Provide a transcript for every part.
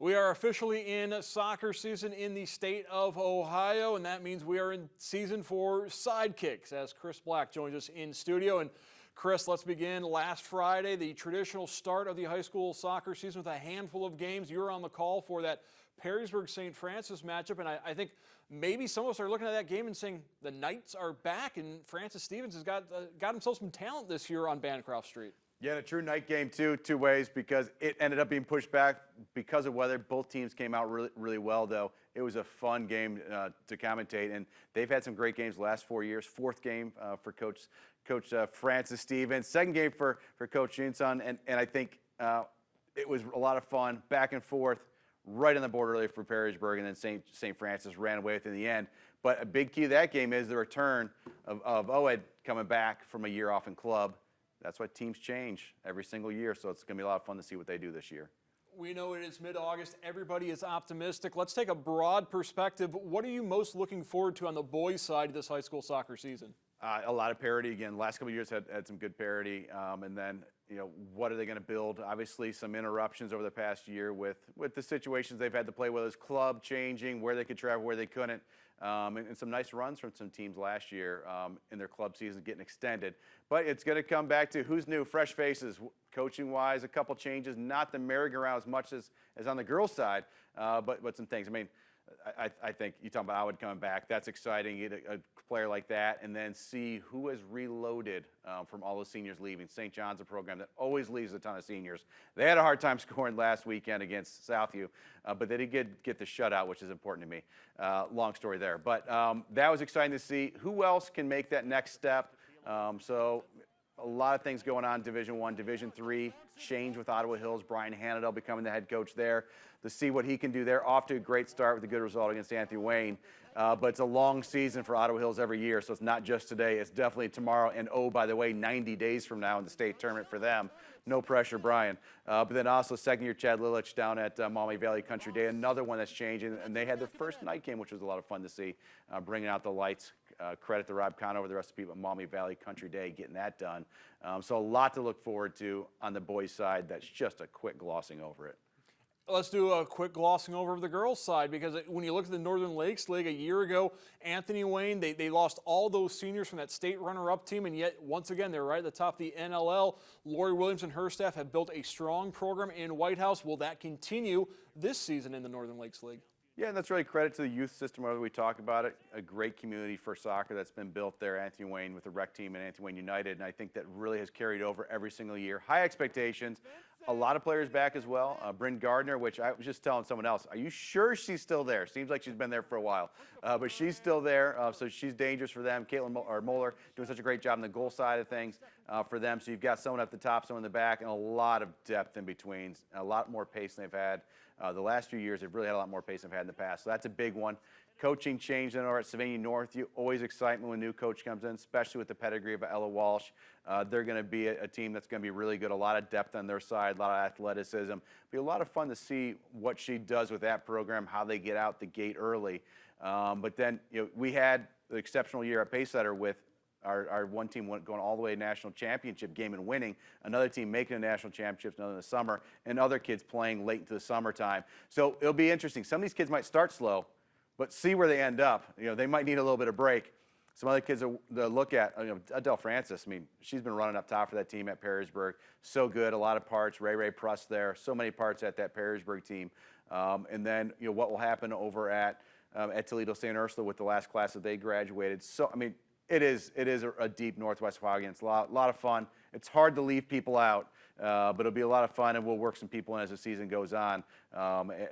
We are officially in soccer season in the state of Ohio, and that means we are in season for Sidekicks as Chris Black joins us in studio. And Chris, let's begin. Last Friday, the traditional start of the high school soccer season with a handful of games. You were on the call for that Perrysburg-St. Francis matchup, and I think maybe some of us are looking at that game and saying the Knights are back, and Francis Stevens has got himself some talent this year on Bancroft Street. Yeah, and a true night game, too, two ways, because it ended up being pushed back because of weather. Both teams came out really well, though. It was a fun game to commentate, and they've had some great games the last 4 years. Fourth game for Coach Francis Stevens. Second game for Coach Jinsun, and I think it was a lot of fun, back and forth, right on the border early for Perrysburg, and then St. Francis ran away with it in the end. But a big key to that game is the return of Oed coming back from a year off in club. That's why teams change every single year, so it's going to be a lot of fun to see what they do this year. We know it is mid-August. Everybody is optimistic. Let's take a broad perspective. What are you most looking forward to on the boys' side of this high school soccer season? A lot of parity. Again, last couple of years had some good parity. And then, what are they going to build? Obviously, some interruptions over the past year with the situations they've had to play, whether it's club changing, where they could travel, where they couldn't. And some nice runs from some teams last year in their club season getting extended. But it's going to come back to who's new, fresh faces, coaching-wise, a couple changes, not the merry-go-round as much as on the girls' side, but some things. I mean, I think you talk about Howard coming back. That's exciting. You get a player like that, and then see who has reloaded from all the seniors leaving. St. John's, a program that always leaves a ton of seniors. They had a hard time scoring last weekend against Southview, but they did get the shutout, which is important to me. Long story there, but that was exciting to see. Who else can make that next step? So a lot of things going on. Division I, Division III, change with Ottawa Hills. Brian Hannadell becoming the head coach there. To see what he can do there. Off to a great start with a good result against Anthony Wayne. But it's a long season for Ottawa Hills every year, so it's not just today. It's definitely tomorrow. And, oh, by the way, 90 days from now in the state tournament for them. No pressure, Brian. But then also second-year Chad Lilich down at Maumee Valley Country Day, another one that's changing. And they had their first night game, which was a lot of fun to see, bringing out the lights. Credit to Rob Conover, the rest of the people at Maumee Valley Country Day getting that done. So a lot to look forward to on the boys' side. That's just a quick glossing over it. Let's do a quick glossing over of the girls' side, because when you look at the Northern Lakes League a year ago, Anthony Wayne, they lost all those seniors from that state runner-up team, and yet, once again, they're right at the top of the NLL. Lori Williams and her staff have built a strong program in White House. Will that continue this season in the Northern Lakes League? Yeah, and that's really credit to the youth system, whether we talk about it. A great community for soccer that's been built there, Anthony Wayne with the rec team and Anthony Wayne United, and I think that really has carried over every single year. High expectations. A lot of players back as well. Bryn Gardner, which I was just telling someone else, are you sure she's still there? Seems like she's been there for a while. But she's still there, so she's dangerous for them. Caitlin Moeller doing such a great job on the goal side of things for them. So you've got someone at the top, someone in the back, and a lot of depth in between. A lot more pace than they've had. The last few years, they've really had a lot more pace than they've had in the past. So that's a big one. Coaching change in at Savannah North. Always excitement when a new coach comes in, especially with the pedigree of Ella Walsh. They're going to be a team that's going to be really good. A lot of depth on their side, a lot of athleticism. Be a lot of fun to see what she does with that program, how they get out the gate early. But then we had an exceptional year at Pacesetter with our one team going all the way to national championship game and winning, another team making a national championship another in the summer, and other kids playing late into the summertime. So it'll be interesting. Some of these kids might start slow, but see where they end up. They might need a little bit of break. Some other kids to look at, Adele Francis, I mean, she's been running up top for that team at Perrysburg. So good, a lot of parts. Ray Pruss there, so many parts at that Perrysburg team. And then, what will happen over at Toledo St. Ursula with the last class that they graduated. So, I mean, it is a deep Northwest Ohio game. It's a lot of fun. It's hard to leave people out, but it'll be a lot of fun, and we'll work some people in as the season goes on,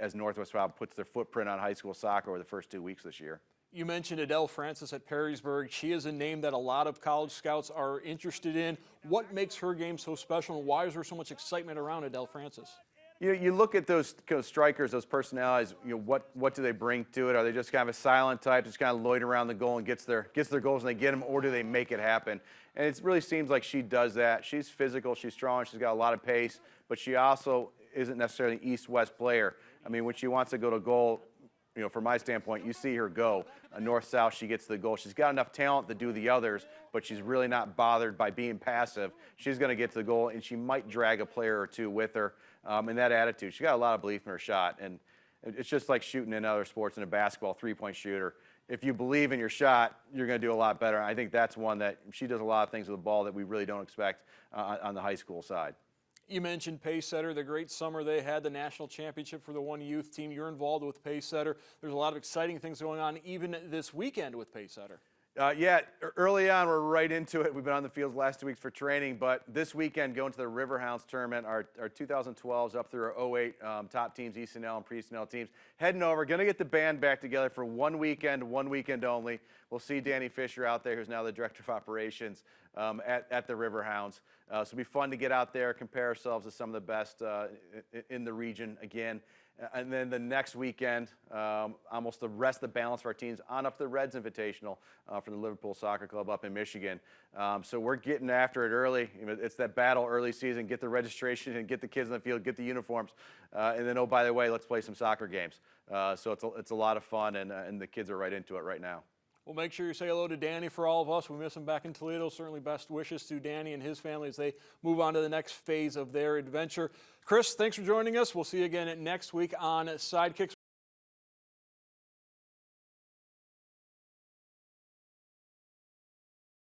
as Northwest Ohio puts their footprint on high school soccer over the first 2 weeks this year. You mentioned Adele Francis at Perrysburg. She is a name that a lot of college scouts are interested in. What makes her game so special, and why is there so much excitement around Adele Francis? You look at those strikers, those personalities. What do they bring to it? Are they just kind of a silent type, just kind of loiter around the goal and gets their goals and they get them, or do they make it happen? And it really seems like she does that. She's physical, she's strong, she's got a lot of pace, but she also isn't necessarily an east-west player. I mean, when she wants to go to goal, from my standpoint, you see her go. North-south, she gets to the goal. She's got enough talent to do the others, but she's really not bothered by being passive. She's going to get to the goal, and she might drag a player or two with her. and that attitude. She got a lot of belief in her shot, and it's just like shooting in other sports in a basketball three-point shooter. If you believe in your shot, you're going to do a lot better. I think that's one that she does a lot of things with the ball that we really don't expect on the high school side. You mentioned Pacesetter, the great summer they had, the national championship for the one youth team. You're involved with Pacesetter. There's a lot of exciting things going on even this weekend with Pacesetter. Yeah, early on, we're right into it. We've been on the field the last 2 weeks for training, but this weekend, going to the Riverhounds tournament, our 2012s up through our 08 top teams, ECNL and pre-ECNL teams, heading over, going to get the band back together for one weekend only. We'll see Danny Fisher out there, who's now the Director of Operations at the Riverhounds. So it'll be fun to get out there, compare ourselves to some of the best in the region again. And then the next weekend, almost the rest of the balance of our teams on up to the Reds Invitational from the Liverpool Soccer Club up in Michigan. So we're getting after it early. It's that battle early season, get the registration and get the kids in the field, get the uniforms. And then, oh, by the way, let's play some soccer games. So it's a lot of fun, and the kids are right into it right now. Well, make sure you say hello to Danny for all of us. We miss him back in Toledo. Certainly best wishes to Danny and his family as they move on to the next phase of their adventure. Chris, thanks for joining us. We'll see you again next week on Sidekicks.